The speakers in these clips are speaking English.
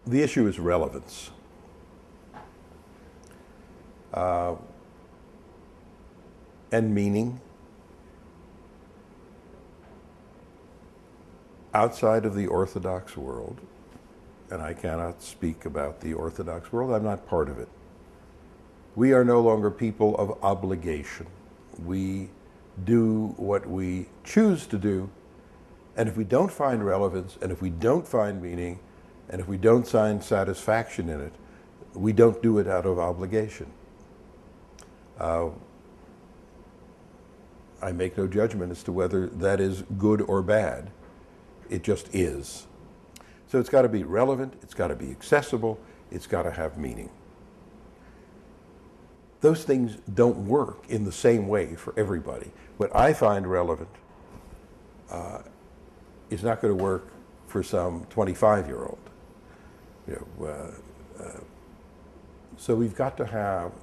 The issue is relevance. And meaning. Outside of the Orthodox world, and I cannot speak about the Orthodox world, I'm not part of it. We are no longer people of obligation. We do what we choose to do, and if we don't find relevance, and if we don't find meaning, and if we don't find satisfaction in it, we don't do it out of obligation. I make no judgment as to whether that is good or bad. It just is. So it's got to be relevant, it's got to be accessible, it's got to have meaning. Those things don't work in the same way for everybody. What I find relevant is not going to work for some 25-year-old. So we've got to have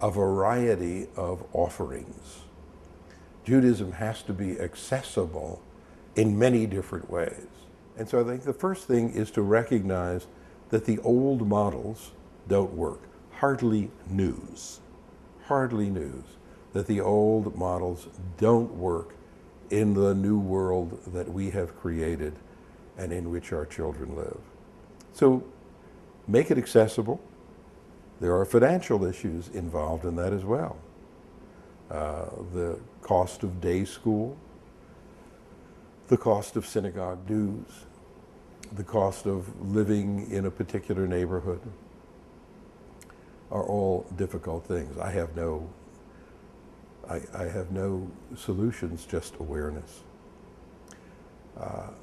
a variety of offerings. Judaism has to be accessible in many different ways. And so I think the first thing is to recognize that the old models don't work. Hardly news that the old models don't work in the new world that we have created and in which our children live. So make it accessible. There are financial issues involved in that as well. The cost of day school, the cost of synagogue dues, the cost of living in a particular neighborhood are all difficult things. I have no solutions, just awareness.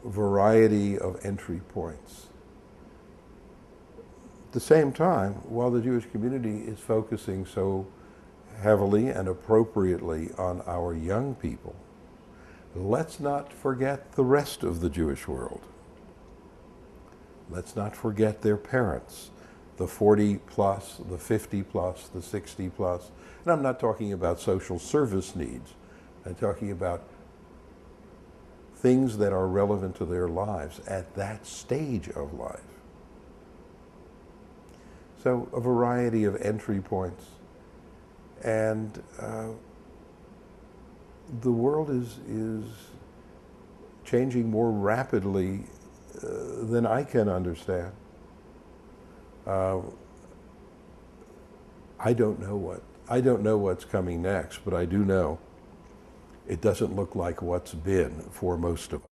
Variety of entry points. At the same time, while the Jewish community is focusing so heavily and appropriately on our young people, let's not forget the rest of the Jewish world. Let's not forget their parents, the 40 plus, the 50 plus, the 60 plus. And I'm not talking about social service needs. I'm talking about things that are relevant to their lives at that stage of life. So a variety of entry points. And the world is changing more rapidly than I can understand. I don't know what's coming next, but I do know it doesn't look like what's been for most of us.